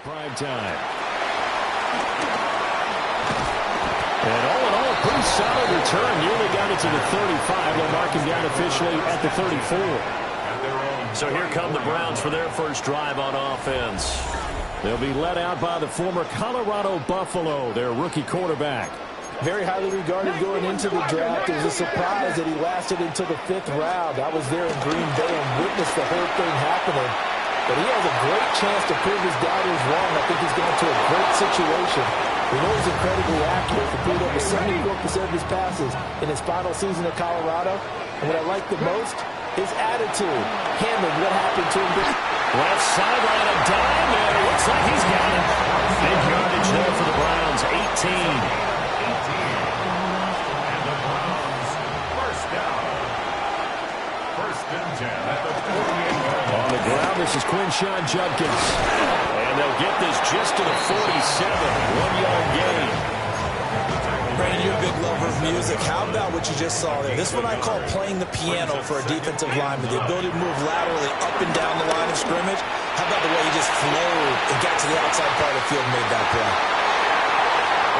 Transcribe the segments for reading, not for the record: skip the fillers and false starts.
Prime time. And all in all, pretty solid return. Nearly got it to the 35. They'll mark him down officially at the 34. So here come the Browns for their first drive on offense. They'll be led out by the former Colorado Buffalo, their rookie quarterback. Very highly regarded going into the draft. It was a surprise that he lasted until the 5th round. I was there in Green Bay and witnessed the whole thing happening. But he has a great chance to prove his doubters wrong. I think he's gone to a great situation. We know he's incredibly accurate. Completed over 74% of his passes in his final season at Colorado. And what I like the most, his attitude. Handling what happened to him. Left sideline, a dime, and it looks like he's got it. Big yardage there for the Browns, 18. On the ground, this is Quinshawn Judkins. And they'll get this just to the 47. 1-yard gain. Brandon, you're a big lover of music. How about what you just saw there? This is what I call playing the piano for a defensive lineman. The ability to move laterally up and down the line of scrimmage. How about the way he just flowed and got to the outside part of the field and made that play?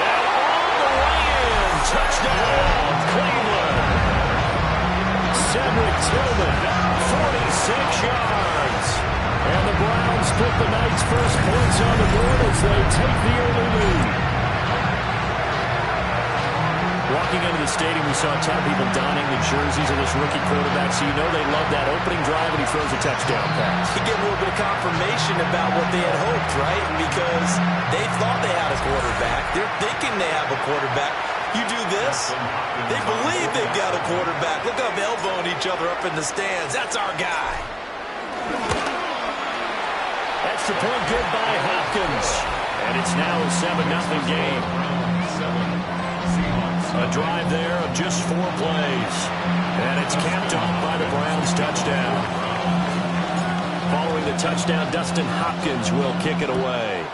And all the way in. Touchdown, Cleveland. Cedric Tillman, 46 yards. And the Browns put the Knights' first points on the board as they take the early lead. Walking into the stadium, we saw a ton of people donning the jerseys of this rookie quarterback, so you know they love that opening drive when he throws a touchdown pass. You get a little bit of confirmation about what they had hoped, right? Because they thought they had a quarterback. They're thinking they have a quarterback. You do this, they believe they've got a quarterback. Look up, elbowing each other up in the stands. That's our guy. Extra point good by Hopkins. And it's now a 7-0 game. A drive there of just 4 plays. And it's capped off by the Browns touchdown. Following the touchdown, Dustin Hopkins will kick it away.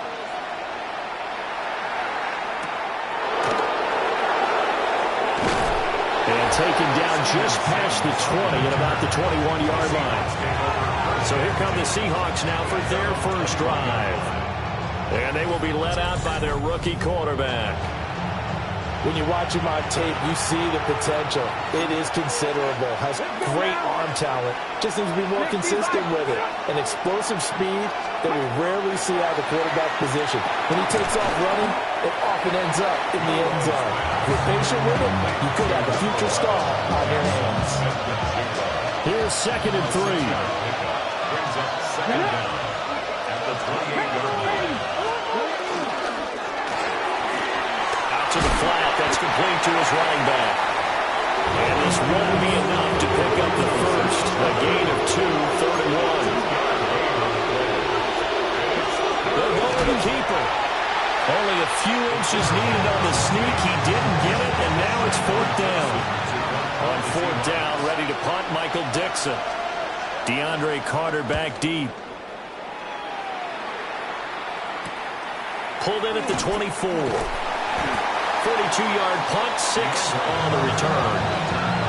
And taken down just past the 20 at about the 21-yard line. So here come the Seahawks now for their first drive. And they will be led out by their rookie quarterback. When you watch him on tape, you see the potential. It is considerable. Has great arm talent. Just needs to be more consistent with it. An explosive speed that we rarely see out of the quarterback position. When he takes off running, it often ends up in the end zone. If you're patient with it, you could have a future star on your hands. Here's 2nd and 3. Second down at the 28-yard line. To the flat, that's complete to his running back. And this won't be enough to pick up the first. A gain of 2, 3rd and 1. They'll go with the keeper. Only a few inches needed on the sneak. He didn't get it, and now it's 4th down. On 4th down, ready to punt, Michael Dixon. DeAndre Carter back deep. Pulled in at the 24. 42-yard punt, 6 on the return.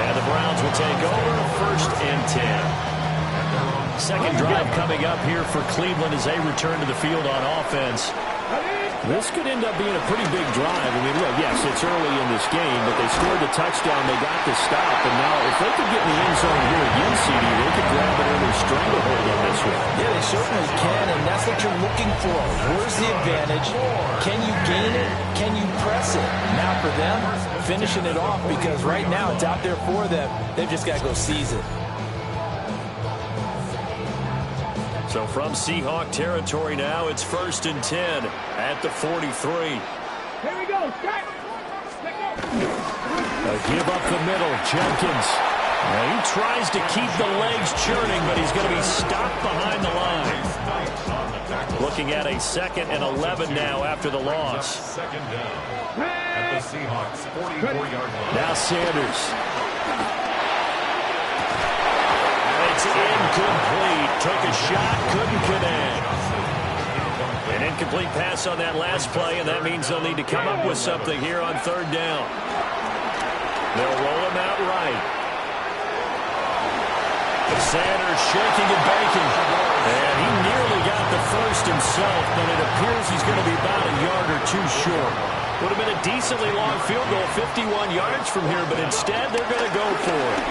And the Browns will take over, 1st and 10. Second drive coming up here for Cleveland as they return to the field on offense. This could end up being a pretty big drive. I mean, look, yes, it's early in this game, but they scored the touchdown, they got the stop, and now if they could get in the end zone here again, CD, they could grab an early stranglehold on this one. Yeah, they certainly can, and that's what you're looking for. Where's the advantage? Can you gain it? Can you press it? Now for them, finishing it off, because right now it's out there for them. They've just got to go seize it. So from Seahawk territory now, it's 1st and 10 at the 43. Here we go. A give up the middle, Jenkins. Now he tries to keep the legs churning, but he's going to be stopped behind the line. Looking at a 2nd and 11 now after the loss. 2nd down at the Seahawks 44-yard line. Now Sanders. It's incomplete. Took a shot, couldn't connect. An incomplete pass on that last play, and that means they'll need to come up with something here on 3rd down. They'll roll him out right. Sanders shaking and baking. And he nearly got the first himself, but it appears too short. Would have been a decently long field goal, 51 yards from here, but instead they're going to go for it.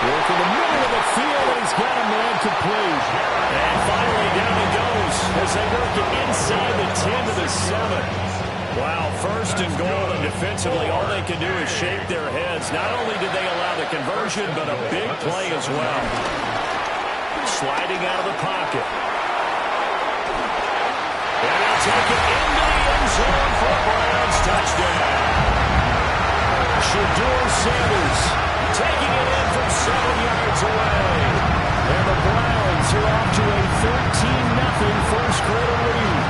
Work in the middle of the field, and he's got a man complete. And finally down he goes as they work it inside the 10 to the 7. Wow, first and goal, and defensively all they can do is shake their heads. Not only did they allow the conversion, but a big play as well. Sliding out of the pocket. And they'll take it into the end zone for a Browns touchdown. Shedeur Sanders taking it in from 7 yards away. And the Browns are off to a 13-0 first quarter lead.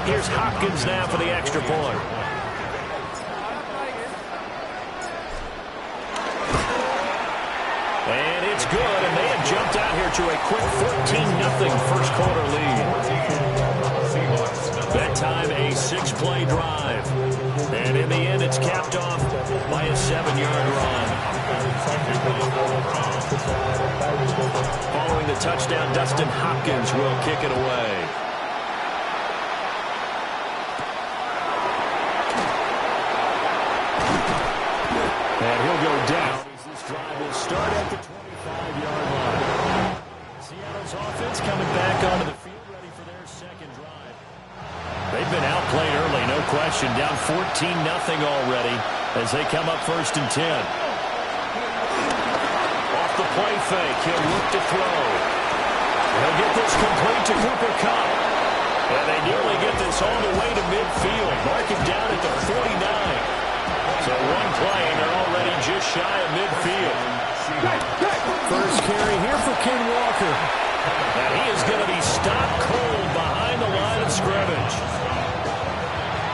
Here's Hopkins now for the extra point. And it's good, and they have jumped out here to a quick 14-0 first quarter lead. That time a 6-play drive. And in the end, it's capped off by a 7-yard run. Following the touchdown, Dustin Hopkins will kick it away. And he'll go down. This drive will start at the 25-yard line. Seattle's offense coming back onto the field, ready for their second drive. They've been outplayed early, no question. Down 14-0 already as they come up first and 10. Off the play fake, he'll look to throw. He'll get this complete to Cooper Kupp. And they nearly get this all the way to midfield. Mark him down at the 49. So one play, and they're already just shy of midfield. First carry here for Ken Walker. And he is going to be stopped cold behind the line of scrimmage.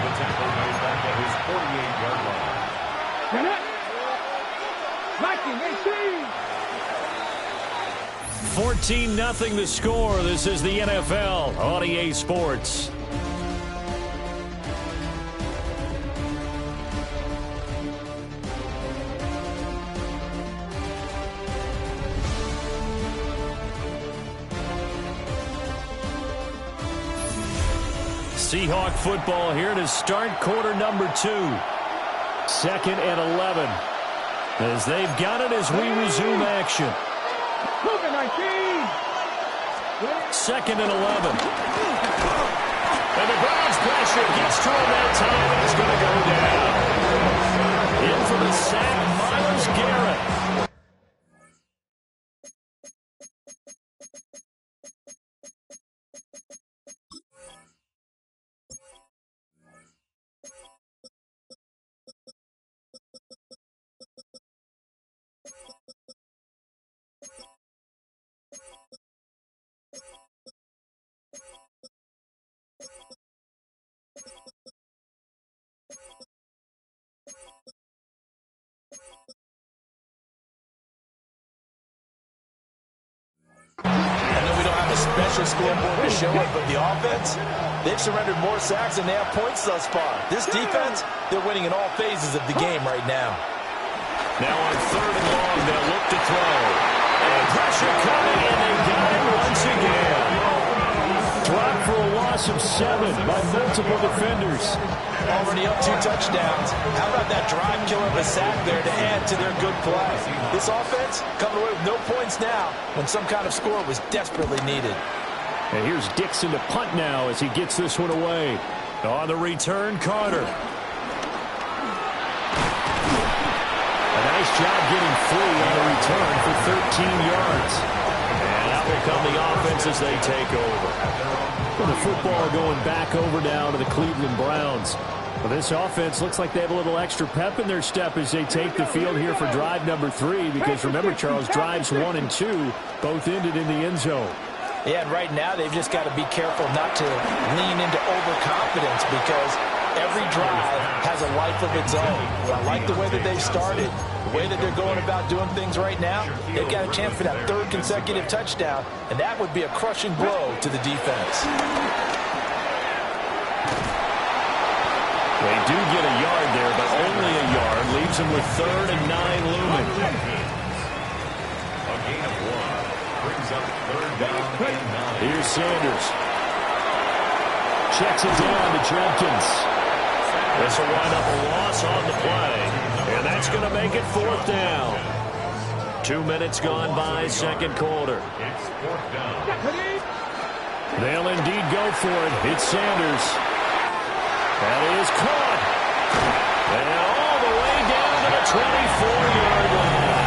The tackle goes back at his 48-yard line. 14-0 the score. This is the NFL on EA Sports. Seahawk football here to start quarter number 2. Second and 11. As they've got it as we resume action. Second and 11. And the Browns pressure gets to him that time, and it's going to go down. In for the sack, Myles Garrett. Special scoreboard to show it, but the offense, they've surrendered more sacks than they have points thus far. This defense, they're winning in all phases of the game right now. Now on third and long, they'll look to throw. And pressure coming, and they got him once again. Dropped for a loss of 7 by multiple defenders. Already up 2 touchdowns. How about that drive killer of a sack there to add to their good play? This offense coming away with no points now when some kind of score was desperately needed. And here's Dixon to punt now as he gets this one away. On the return, Carter. Nice job getting free on the return for 13 yards. And out will come the offense as they take over. Well, the football going back over now to the Cleveland Browns. Well, this offense looks like they have a little extra pep in their step as they take the field here for drive number 3. Because remember, Charles, drives 1 and 2 both ended in the end zone. Yeah, and right now they've just got to be careful not to lean into overconfidence because every drive has a life of its own. Well, I like the way that they've started, the way that they're going about doing things right now. They've got a chance for that 3rd consecutive touchdown, and that would be a crushing blow to the defense. They do get a yard there, but only a yard. Leaves them with 3rd and 9 looming. A gain of 1. Brings up 3rd down and 9. Here's Sanders. Checks it down to Jenkins. This will wind up a loss on the play. And that's going to make it 4th down. 2 minutes gone by, 2nd quarter. It's 4th down. They'll indeed go for it. It's Sanders. That is caught. And all the way down to the 24-yard line.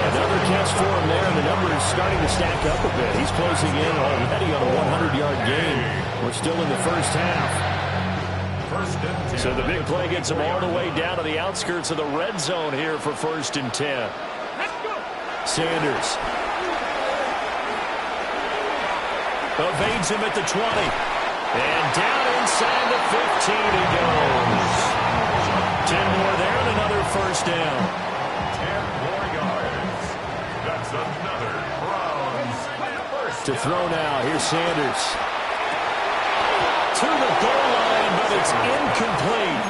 Another catch for him there, and the number is starting to stack up a bit. He's closing in already on a 100-yard gain. We're still in the first half. So the big play gets him all the way down to the outskirts of the red zone here for 1st and 10. Sanders. Evades him at the 20. And down inside the 15 he goes. 10 more there and another 1st down. 10 more yards. That's another Browns first. To throw now. Here's Sanders. To the goal line, but it's incomplete.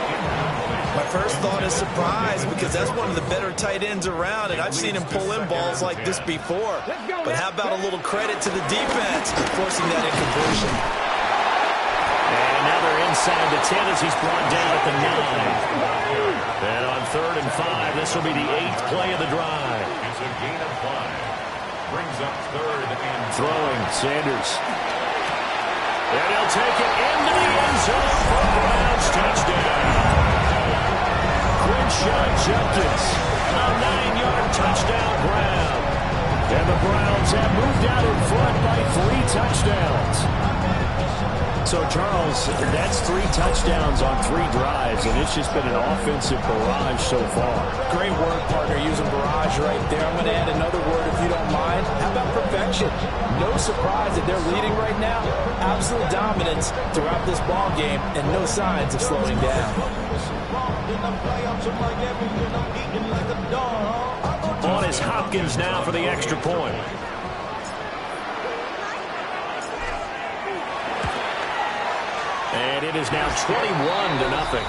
My first thought is surprise because that's one of the better tight ends around, and I've seen him pull in balls like this before. But how about a little credit to the defense for forcing that incompletion? And now they're inside the 10 as he's brought down at the 9. And on 3rd and 5, this will be the 8th play of the drive. It's a gain of 5. Brings up 3rd and throwing, Sanders. And he'll take it into the end zone for Browns touchdown. Quinshon Judkins, a 9-yard touchdown grab. And the Browns have moved out in front by 3 touchdowns. So, Charles, that's 3 touchdowns on 3 drives, and it's just been an offensive barrage so far. Great word, partner, using barrage right there. I'm going to add another word if you don't mind. How about perfection? No surprise that they're leading right now. Absolute dominance throughout this ball game, and no signs of slowing down. On is Hopkins now for the extra point. And it is now 21-0.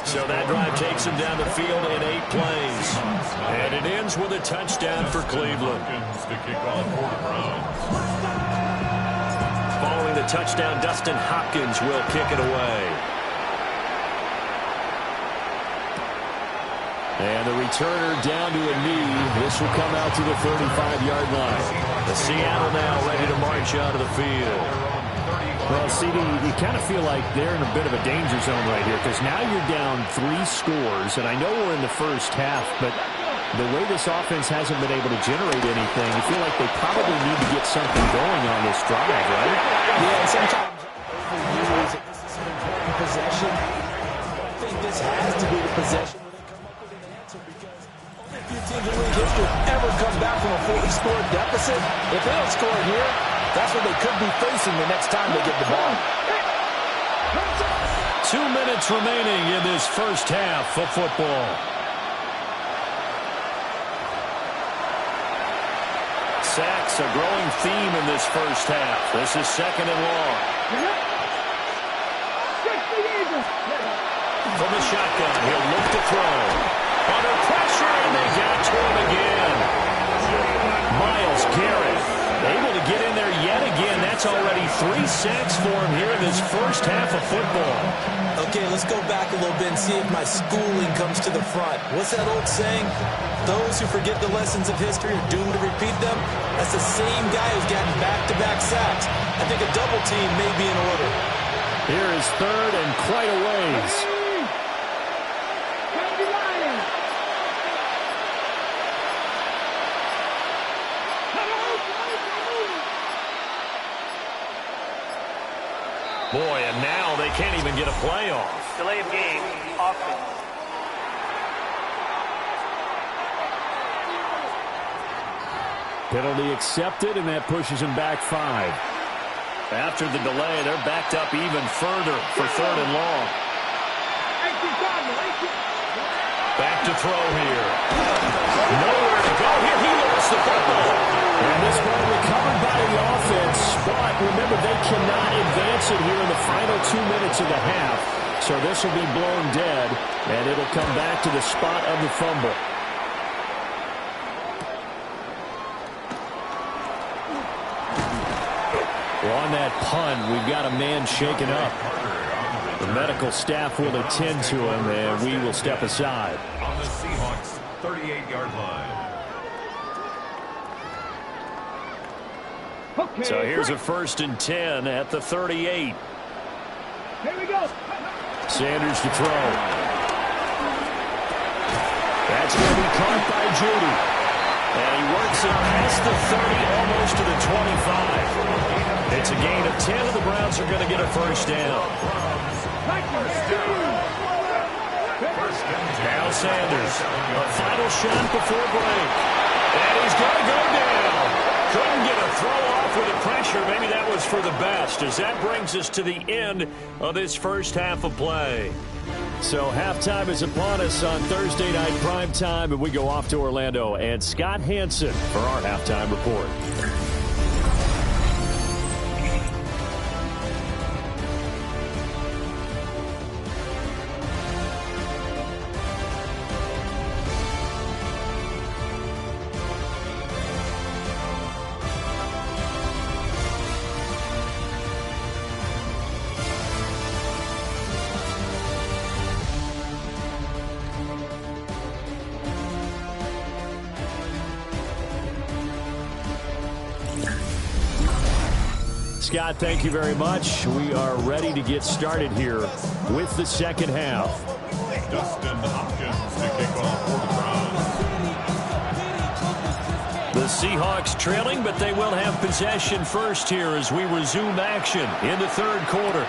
So that drive takes him down the field in 8 plays. And it ends with a touchdown for Cleveland. to kick off for the Browns. Following the touchdown, Dustin Hopkins will kick it away. And the returner down to a knee. This will come out to the 35-yard line. The Seattle now ready to march out of the field. Well, CD, you kind of feel like they're in a bit of a danger zone right here because now you're down 3 scores, and I know we're in the first half, but the way this offense hasn't been able to generate anything, you feel like they probably need to get something going on this drive, right? Yeah, and sometimes overuse it. This is an important possession. I think this has to be the possession where they come up with an answer because only a few teams in league history ever come back from a 40-score deficit. If they don't score here, that's what they could be facing the next time they get the ball. 2 minutes remaining in this first half of football. Sacks, a growing theme in this first half. This is 2nd and long. From the shotgun, he'll look to throw. Under pressure, and they got to him again. Myles Garrett able to get in there yet again. That's already 3 sacks for him here in this first half of football. Okay, let's go back a little bit and see if my schooling comes to the front. What's that old saying? Those who forget the lessons of history are doomed to repeat them. That's the same guy who's gotten back-to-back sacks. I think a double team may be in order. Here is 3rd and quite a ways. Boy, and now they can't even get a play off. Delay of game, offense. Penalty accepted, and that pushes him back 5. After the delay, they're backed up even further for 3rd and long. Back to throw here. Nowhere to go here. He lost the football. And this ball recovered by the offense, but remember, they cannot advance it here in the final 2 minutes of the half. So this will be blown dead, and it'll come back to the spot of the fumble. On that punt, we've got a man shaken up. The medical staff will attend to him, and we will step aside. On the Seahawks 38-yard line. Okay, so here's a 1st and 10 at the 38. Here we go. Sanders to throw. That's going to be caught by Judy. And he works it past the 30, almost to the 25. It's a gain of 10, and the Browns are going to get a 1st down. Now Sanders, a final shot before break. And he's going to go down. Couldn't get a throw off with the pressure. Maybe that was for the best, as that brings us to the end of this first half of play. So halftime is upon us on Thursday night prime time, and we go off to Orlando. And Scott Hansen for our halftime report. Scott, thank you very much. We are ready to get started here with the second half. Dustin Hopkins to kick off for the Browns. The Seahawks trailing, but they will have possession first here as we resume action in the 3rd quarter.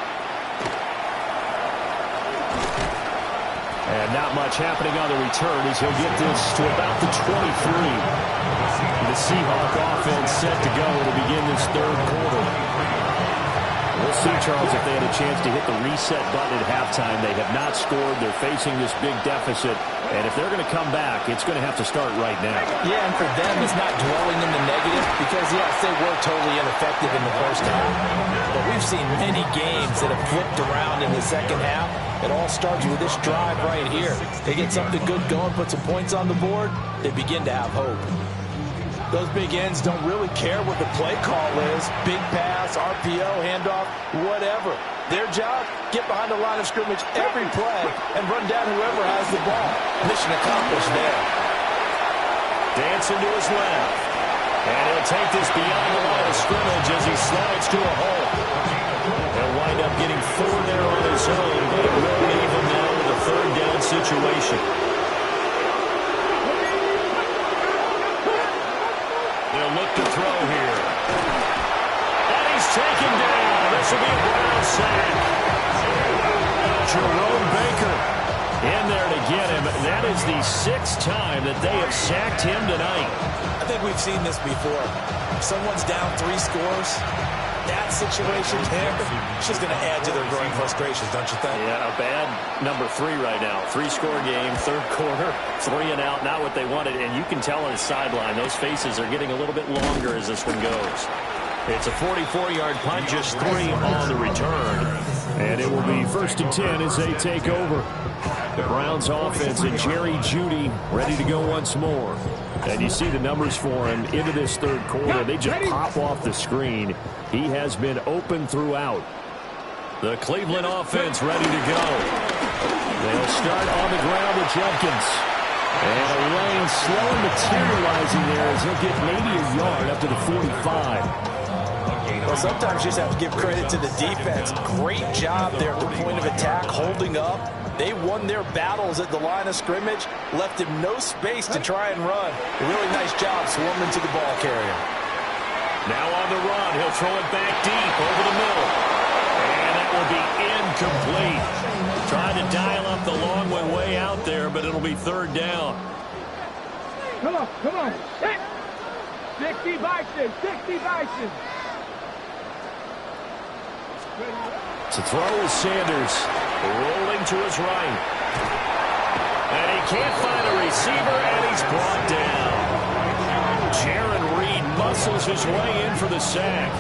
And not much happening on the return as he'll get this to about the 23. The Seahawk offense set to go to begin this 3rd quarter. We'll see, Charles, if they had a chance to hit the reset button at halftime. They have not scored. They're facing this big deficit. And if they're going to come back, it's going to have to start right now. Yeah, and for them, it's not dwelling in the negative because, yes, they were totally ineffective in the first half. But we've seen many games that have flipped around in the second half. It all starts with this drive right here. They get something good going, put some points on the board, they begin to have hope. Those big ends don't really care what the play call is. Big pass, RPO, handoff, whatever. Their job, get behind the line of scrimmage every play and run down whoever has the ball. Mission accomplished there. Dancing to his left. And he'll take this beyond the line of scrimmage as he slides to a hole. He'll wind up getting 4 there on his own, but it will leave him now with a 3rd down situation. They'll look to throw here. And he's taken down. This will be a Brown sack. Jerome Baker in there to get him. That is the 6th time that they have sacked him tonight. I think we've seen this before. If someone's down 3 scores, that situation there, it's just going to add to their growing frustrations, don't you think? Yeah, a bad number 3 right now. 3-score game, 3rd quarter, 3 and out, not what they wanted. And you can tell on the sideline, those faces are getting a little bit longer as this one goes. It's a 44-yard punt, just 3 on the return. And it will be 1st and 10 as they take over. The Browns offense and Jerry Jeudy ready to go once more. And you see the numbers for him into this 3rd quarter. They just pop off the screen. He has been open throughout. The Cleveland offense ready to go. They'll start on the ground with Jenkins. And a lane slow materializing there as he'll get maybe a yard up to the 45. Well, sometimes you just have to give credit to the defense. Great job there at the point of attack, holding up. They won their battles at the line of scrimmage, left him no space to try and run. A really nice job swarming to the ball carrier. Now on the run, he'll throw it back deep over the middle. And that will be incomplete. Trying to dial up the long one way out there, but it'll be third down. Come on, come on. 60 Bison, 60 Bison. To throw is Sanders, rolling to his right. And he can't find a receiver, and he's brought down. Jaron Reed muscles his way in for the sack.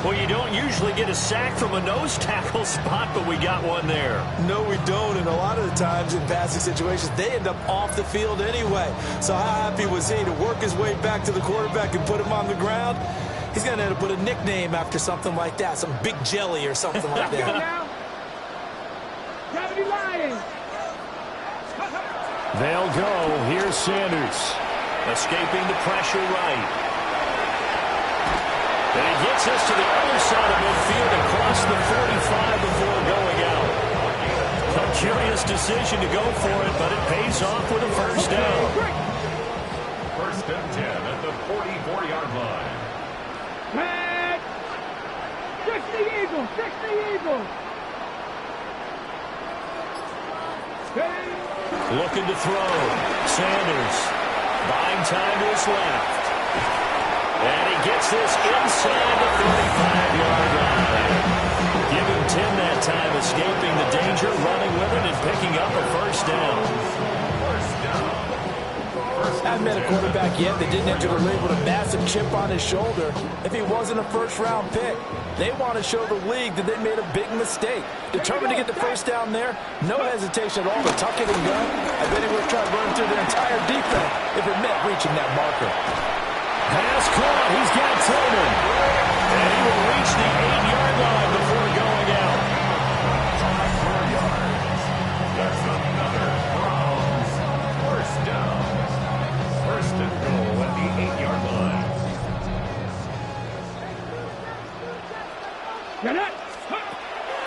Well, you don't usually get a sack from a nose tackle spot, but we got one there. No, we don't, and a lot of the times in passing situations, they end up off the field anyway. So how happy was he to work his way back to the quarterback and put him on the ground? He's going to have to put a nickname after something like that, some Big Jelly or something like that. Gravity Lions. They'll go. Here's Sanders. Escaping the pressure right. And he gets us to the other side of midfield and across the 45 before going out. A curious decision to go for it, but it pays off with a first down. First and 10 at the 44-yard line. Head. 60 Eagles, 60 Eagles. Looking to throw. Sanders buying time to his left. And he gets this inside the 35-yard line. Give him 10 that time, escaping the danger, running with it, and picking up a first down. Haven't met a quarterback yet that didn't enter the league with a massive chip on his shoulder if he wasn't a first-round pick. They want to show the league that they made a big mistake. Determined to get the first down there, no hesitation at all to tuck it and go. I bet he would have tried running through their entire defense if it meant reaching that marker. Pass caught. He's got Tillman. And he will reach the 8-yard line before going out. 5 more yards. That's another Browns first down. First and goal at the 8-yard line.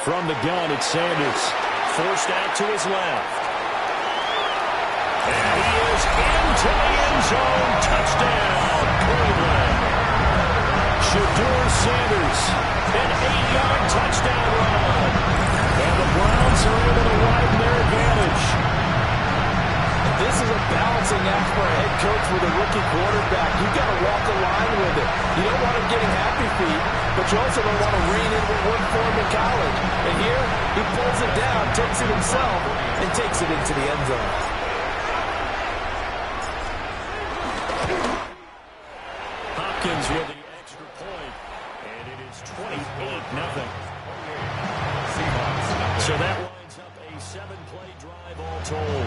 From the gun, it's Sanders. Forced out to his left. And he is into the end zone. Touchdown, Cleveland. Shedeur Sanders, an 8-yard touchdown run. And the Browns are able to widen their advantage. This is a balancing act for a head coach with a rookie quarterback. You've got to walk the line with it. You don't want him getting happy feet, but you also don't want to rein in what worked for him in college. And here, he pulls it down, takes it himself, and takes it into the end zone. Hopkins with the extra point, and it is 28-0. So that winds up a 7-play drive all told.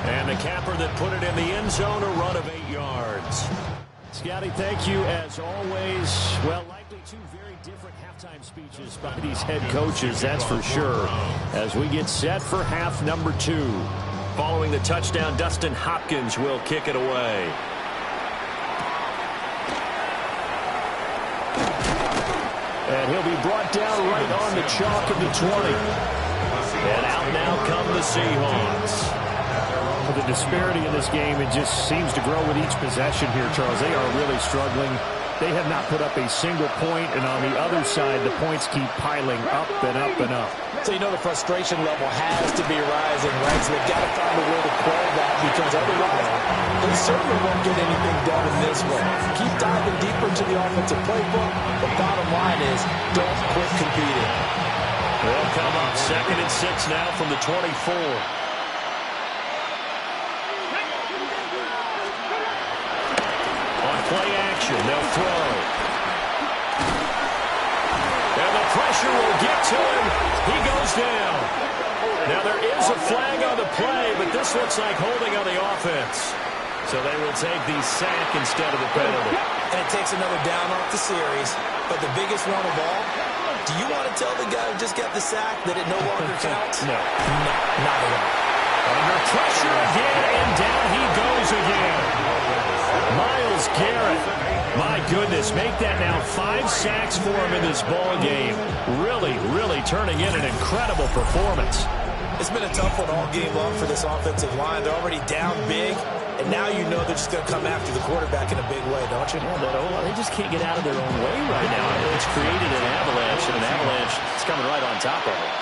And the capper that put it in the end zone, a run of 8 yards. Scotty, thank you as always. Well, likely two very different halftime speeches by these head coaches, that's for sure, as we get set for half number 2. Following the touchdown, Dustin Hopkins will kick it away. And he'll be brought down right on the chalk of the 20. And out now come the Seahawks. Well, the disparity in this game, it just seems to grow with each possession here, Charles. They are really struggling. They have not put up a single point, and on the other side, the points keep piling up and up and up. So you know the frustration level has to be rising, right? So they've got to find a way to quell that, because otherwise they certainly won't get anything done in this one. Keep diving deeper into the offensive playbook. The bottom line is don't quit competing. They'll come up 2nd and 6 now from the 24. Play action, they'll throw. And the pressure will get to him. He goes down. Now there is a flag on the play, but this looks like holding on the offense. So they will take the sack instead of the penalty. And it takes another down off the series. But the biggest one of all, do you want to tell the guy who just got the sack that it no longer counts? No, not at all. Under pressure again, and down he goes again. Myles Garrett, my goodness, make that now 5 sacks for him in this ball game. Really, really turning in an incredible performance. It's been a tough one all game long for this offensive line. They're already down big, and now you know they're just going to come after the quarterback in a big way, don't you? Yeah, they just can't get out of their own way right now. It's created an avalanche, and an avalanche, it's coming right on top of it.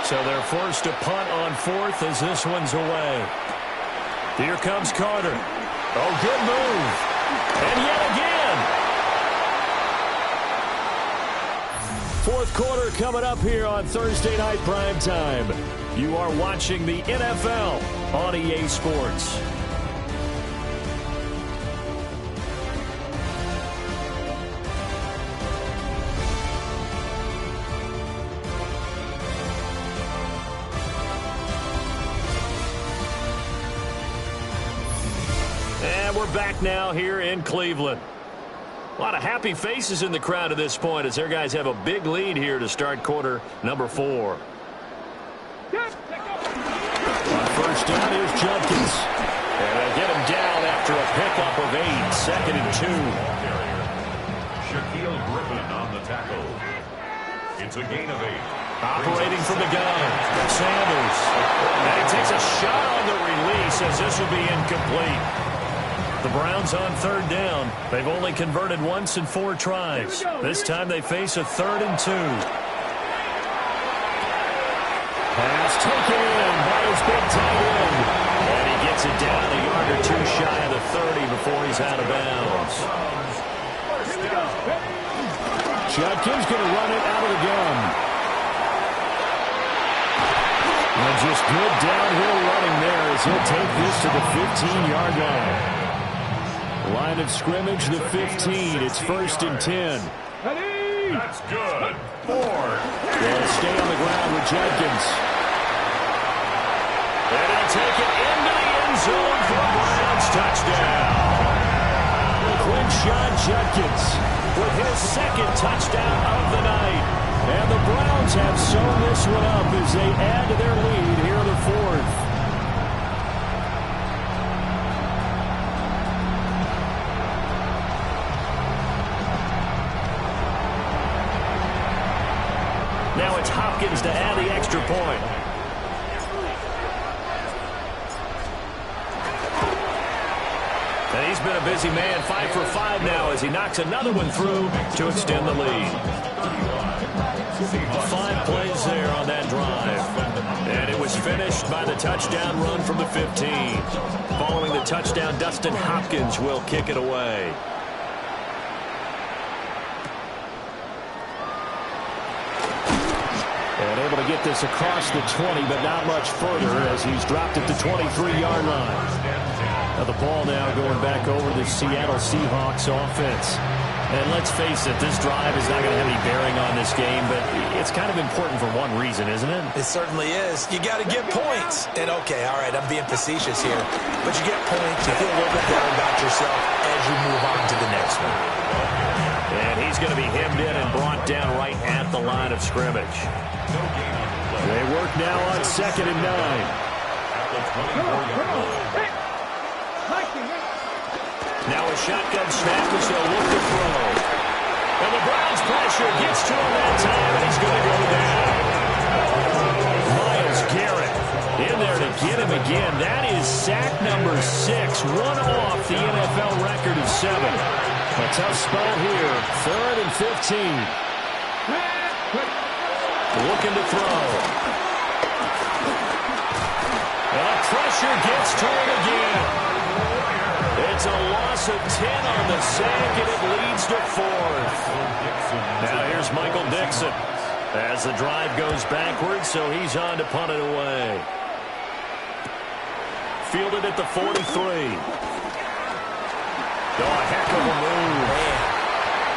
So they're forced to punt on fourth as this one's away. Here comes Carter. Oh, good move. And yet again. Fourth quarter coming up here on Thursday Night Primetime. You are watching the NFL on EA Sports. And we're back now here in Cleveland. A lot of happy faces in the crowd at this point as their guys have a big lead here to start quarter number 4. On first down, here's Judkins. And they get him down after a pickup of 8, 2nd and 2. Shaquille Griffin on the tackle. It's a gain of 8. Operating from the gun, Sanders. And he takes a shot on the release as this will be incomplete. The Browns on third down. They've only converted once in 4 tries. This time they face a 3rd and 2. Pass taken in by his big tight end. And he gets it down a yard or 2 shy of the 30 before he's out of bounds. Judkins going to run it out of the gun. And just good downhill running there as he'll take this to the 15-yard line. Line of scrimmage, the 15. It's 1st and 10. That's good. 4. They'll stay on the ground with Judkins. And he'll take it into the end zone for a Browns touchdown. Quinshon Judkins with his 2nd touchdown of the night. And the Browns have sewn this one up as they add to their lead here in the 4th. Now it's Hopkins to add the extra point. And he's been a busy man, 5 for 5 now as he knocks another one through to extend the lead. 5 plays there on that drive. And it was finished by the touchdown run from the 15. Following the touchdown, Dustin Hopkins will kick it away. And able to get this across the 20, but not much further as he's dropped it to 23-yard line. Now the ball now going back over the Seattle Seahawks offense. And let's face it, this drive is not going to have any bearing on this game, but it's kind of important for one reason, isn't it? It certainly is. You got to get points. And, okay, all right, I'm being facetious here. But you get points, you feel a little bit better about yourself as you move on to the next one. And he's going to be hemmed in and brought down right at the line of scrimmage. They work now on 2nd and 9. Now a shotgun snap as they'll look to throw. And the Browns pressure gets to him that time, and he's going to go down. Myles Garrett in there to get him again. That is sack number 6, one off the NFL record of 7. A tough spot here, 3rd and 15. Looking to throw. And the pressure gets to him again. It's a loss of 10 on the sack, and it leads to 4th. Now here's Michael Dixon as the drive goes backwards, so he's on to punt it away. Fielded at the 43. Oh, a heck of a move.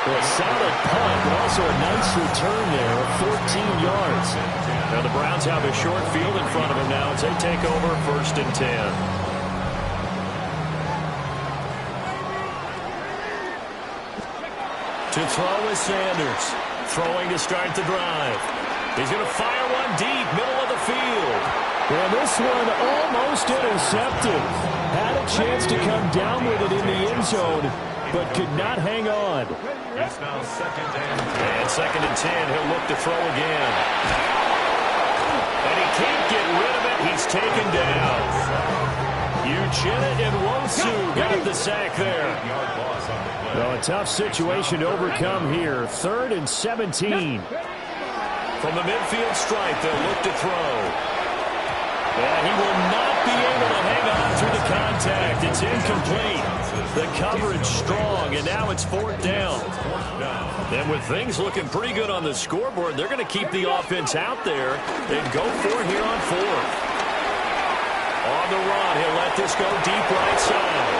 A solid punt, but also a nice return there of 14 yards. Now the Browns have a short field in front of them now as they take over 1st and 10. To throw is Sanders. Throwing to start the drive. He's going to fire one deep, middle of the field. And this one almost intercepted. Had a chance to come down with it in the end zone, but could not hang on. It's now 2nd and 10. And 2nd and 10, he'll look to throw again. And he can't get rid of it. He's taken down. Uchenna Nwosu got the sack there. Well, a tough situation to overcome here. 3rd and 17. From the midfield stripe, they'll look to throw. And he will not be able to hang on through the contact. It's incomplete. The coverage strong, and now it's 4th down. And with things looking pretty good on the scoreboard, they're going to keep the offense out there and go for it here on 4th. On the run, he'll let this go deep right side.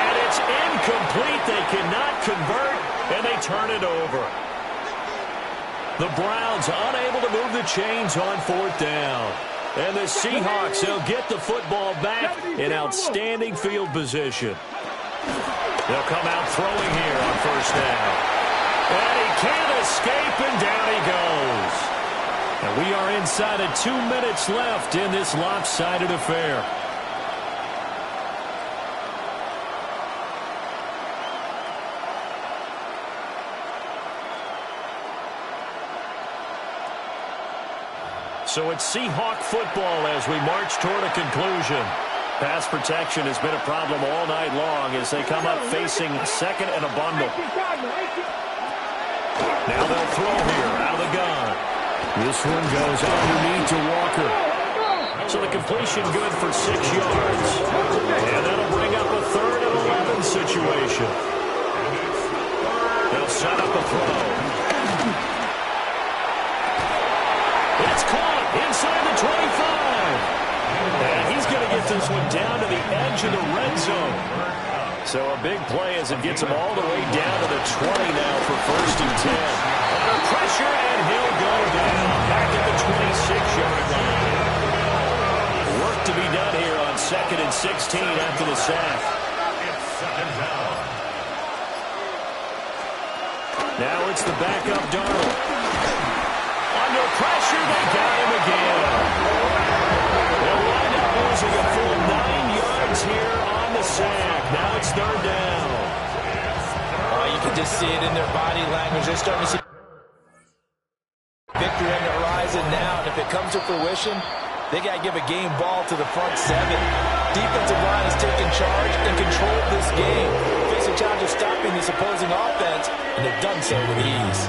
And it's incomplete. They cannot convert, and they turn it over. The Browns unable to move the chains on 4th down. And the Seahawks, they'll get the football back in outstanding field position. They'll come out throwing here on 1st down. And he can't escape, and down he goes. And we are inside of 2 minutes left in this lopsided affair. So it's Seahawk football as we march toward a conclusion. Pass protection has been a problem all night long as they come up facing 2nd and a bundle. Now they'll throw here out of the gun. This one goes underneath to Walker. So the completion good for 6 yards. And that'll bring up a 3rd and 11 situation. They'll set up a throw. It's caught inside the 25. And he's going to get this one down to the edge of the red zone. So a big play as it gets him all the way down to the 20 now for 1st and 10. Under pressure, and he'll go down back at the 26-yard line. Work to be done here on 2nd and 16 after the sack. Now it's the backup Darnold. Under pressure, they got him again. They'll wind up losing a full 9 yards here on the sack. Now it's 3rd down. Oh, you can just see it in their body language. They're starting to see victory on the horizon now. And if it comes to fruition, they got to give a game ball to the front 7. Defensive line has taken charge and controlled this game. Face a challenge of stopping this opposing offense, and they've done so with ease.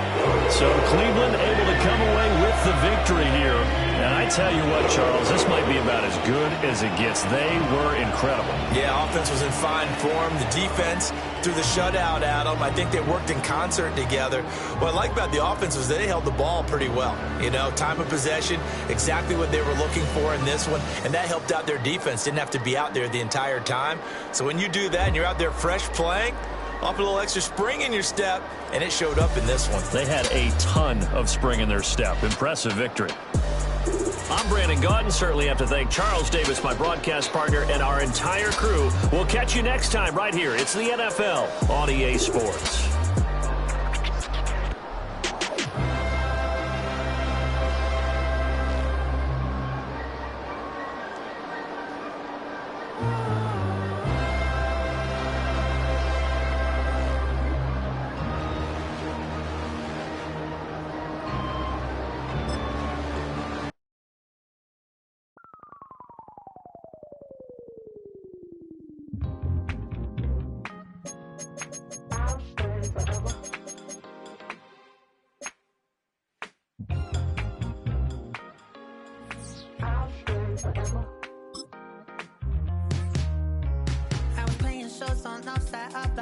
So Cleveland able to come away with the victory here. And I tell you what, Charles, this might be about as good as it gets. They were incredible. Yeah, offense was in fine form. The defense threw the shutout at them. I think they worked in concert together. What I like about the offense was they held the ball pretty well. You know, time of possession, exactly what they were looking for in this one. And that helped out their defense. Didn't have to be out there the entire time. So when you do that and you're out there fresh playing, off a little extra spring in your step, and it showed up in this one. They had a ton of spring in their step. Impressive victory. I'm Brandon Gaudin. Certainly have to thank Charles Davis, my broadcast partner, and our entire crew. We'll catch you next time right here. It's the NFL on EA Sports.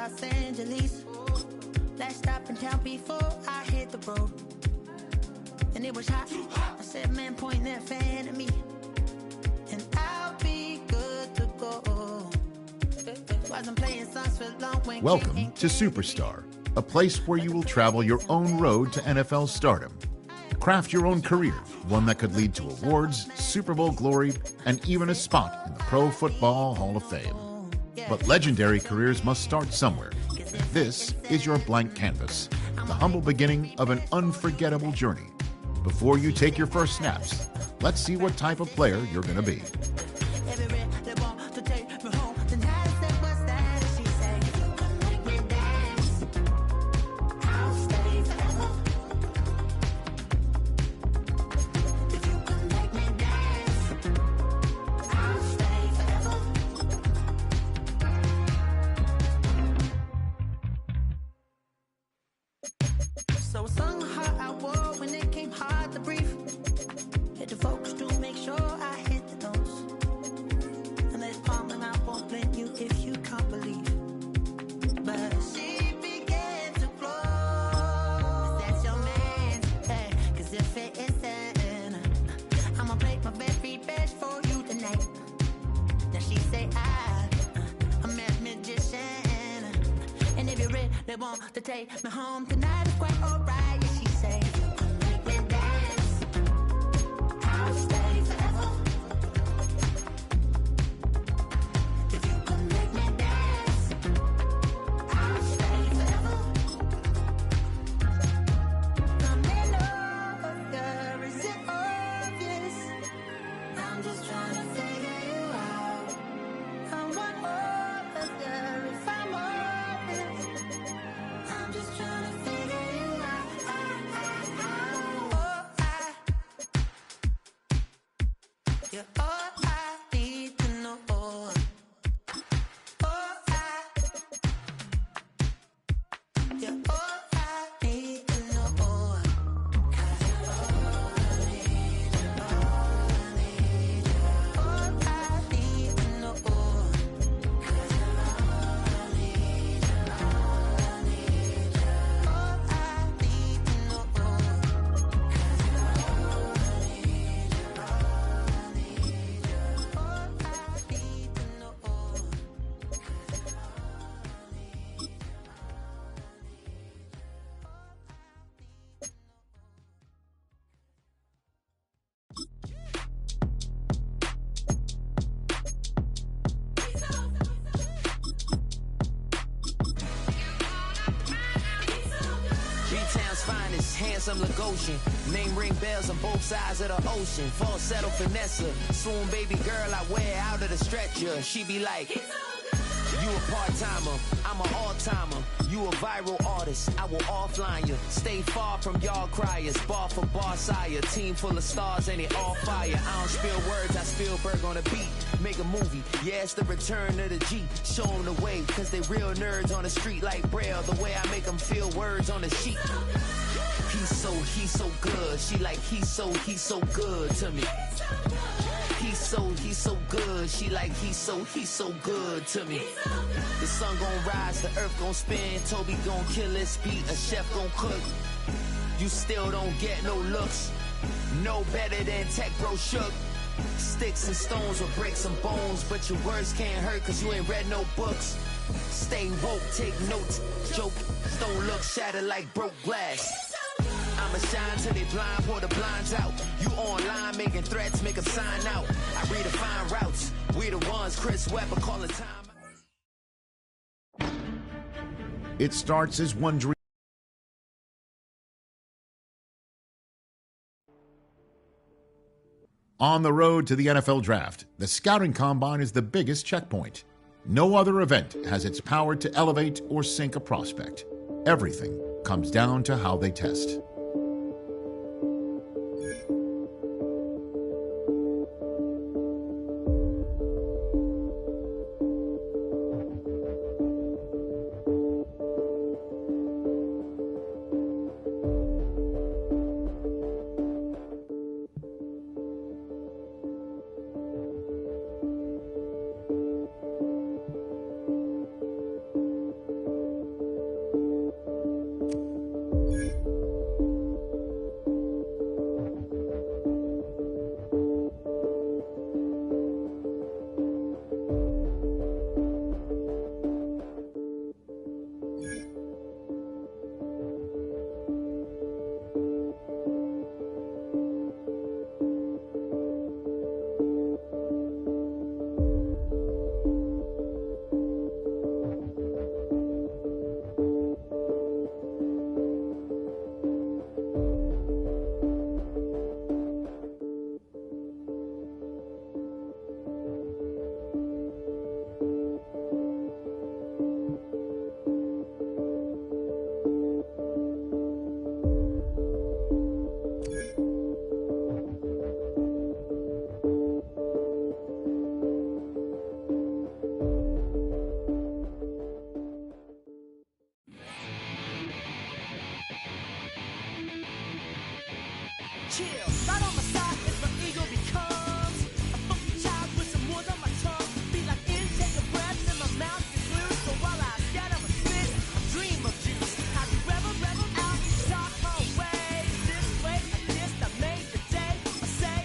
Los Angeles. Last stop in town before I hit the road. And it was hot. I said, man, point that fan at me. And I'll be good to go. Wasn't playing songs for long when Welcome to Superstar, a place where you will travel your own road to NFL stardom. Craft your own career, one that could lead to awards, Super Bowl glory, and even a spot in the Pro Football Hall of Fame. But legendary careers must start somewhere. This is your blank canvas, the humble beginning of an unforgettable journey. Before you take your first snaps, let's see what type of player you're going to be. So I sung a heart I wore when it came hard to breathe. Hit the focus to make sure I hit the notes. And there's palm and I won't blame you if you can't believe. But she began to flow. That's your man, hey, 'cause if it isn't, I'ma play my very best for you tonight. Now she say I'm a magician, and if you're ready, they want to take me home tonight. It's quite alright. Yeah, she say, make me dance. I'll stay forever. If you can make me dance, I'll stay forever. I'm in love, girl, is it obvious? I'm just trying to figure you out. I want all of you if I'm honest. I'm just trying to figure you out. You're all I need to know. You're all I need to know. 'Cause you're all I need, all I need, all I need to know. 'Cause you're all I need, all I need, all I need to know. 'Cause you're all I need, all I need, all I need to know. B-Town's finest, handsome Lagosian. Name ring bells on both sides of the ocean. Falsetto finesse, swoon baby girl I wear out of the stretcher. She be like, you a part-timer, I'm an all-timer. You a viral artist, I will offline you. Stay far from y'all criers, bar for bar sire. Team full of stars and it all fire. I don't spill words, I Spielberg on the beat. Make a movie, yeah, it's the return of the G. Show them the way, cause they real nerds on the street like Braille. The way I make them feel words on the sheet. He's so good. She like, he's so good to me. He's so good. She like, he's so good to me. The sun gon' rise, the earth gon' spin. Toby gon' kill this beat, a chef gon' cook. You still don't get no looks. No better than Tech Bro Shook. Sticks and stones with bricks and bones, but your words can't hurt cause you ain't read no books. Stay woke, take notes, joke. Don't look shattered like broke glass. I'ma shine till they blind, pour the blinds out. You online making threats, make them sign out. I redefine routes, we the ones Chris Webber calling time. It starts as one dream. On the road to the NFL Draft, the Scouting Combine is the biggest checkpoint. No other event has its power to elevate or sink a prospect. Everything comes down to how they test. chill. Right on my side is my ego becomes a funky child with some words on my tongue. Feel like intake a breath in my mouth is loose. So while I scatter my spit, I dream of juice. How you rebel out, dark hallway. This way, I guess I made the day. I say.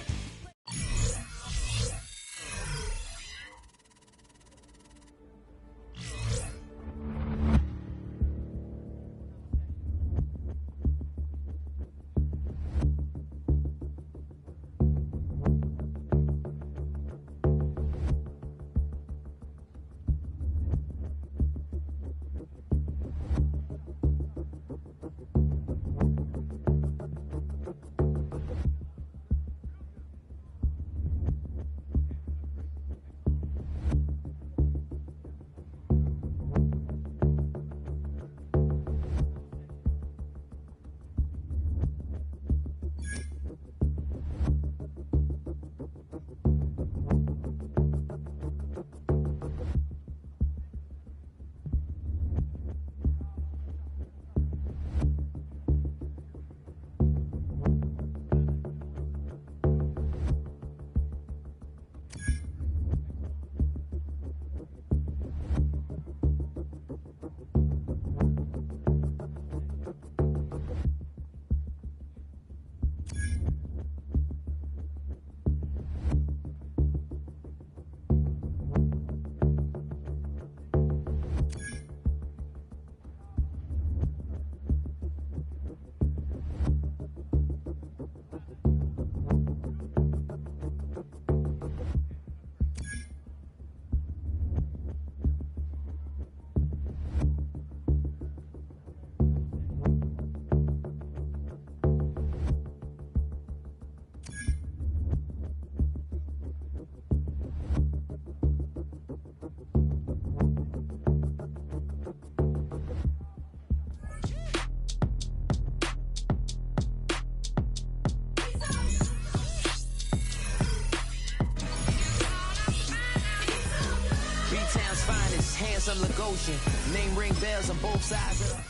B-Town's finest, handsome Lagosian. Name ring bells on both sides of the...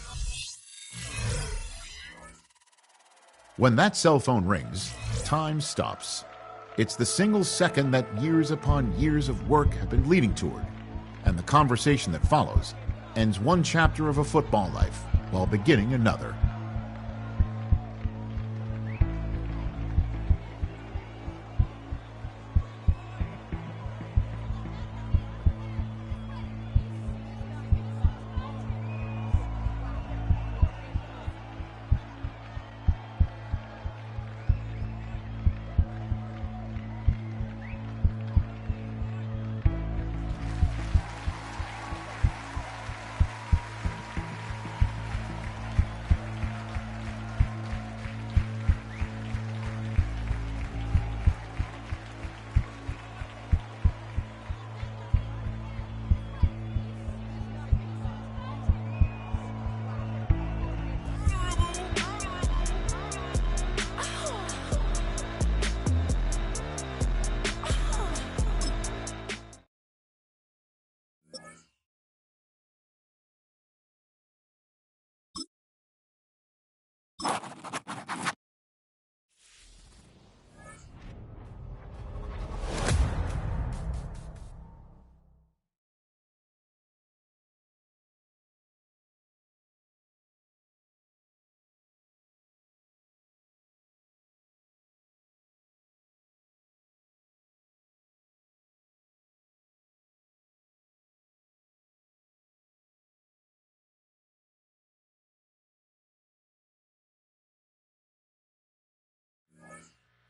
When that cell phone rings, time stops. It's the single second that years upon years of work have been leading toward, and the conversation that follows ends one chapter of a football life while beginning another.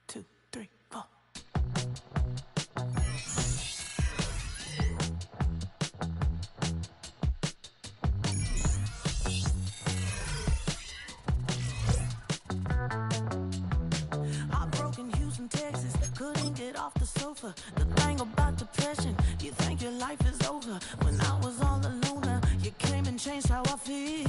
Two, three, four. I'm broken Houston, Texas. Couldn't get off the sofa. The thing about depression, you think your life is over. When I was all alone, you came and changed how I feel.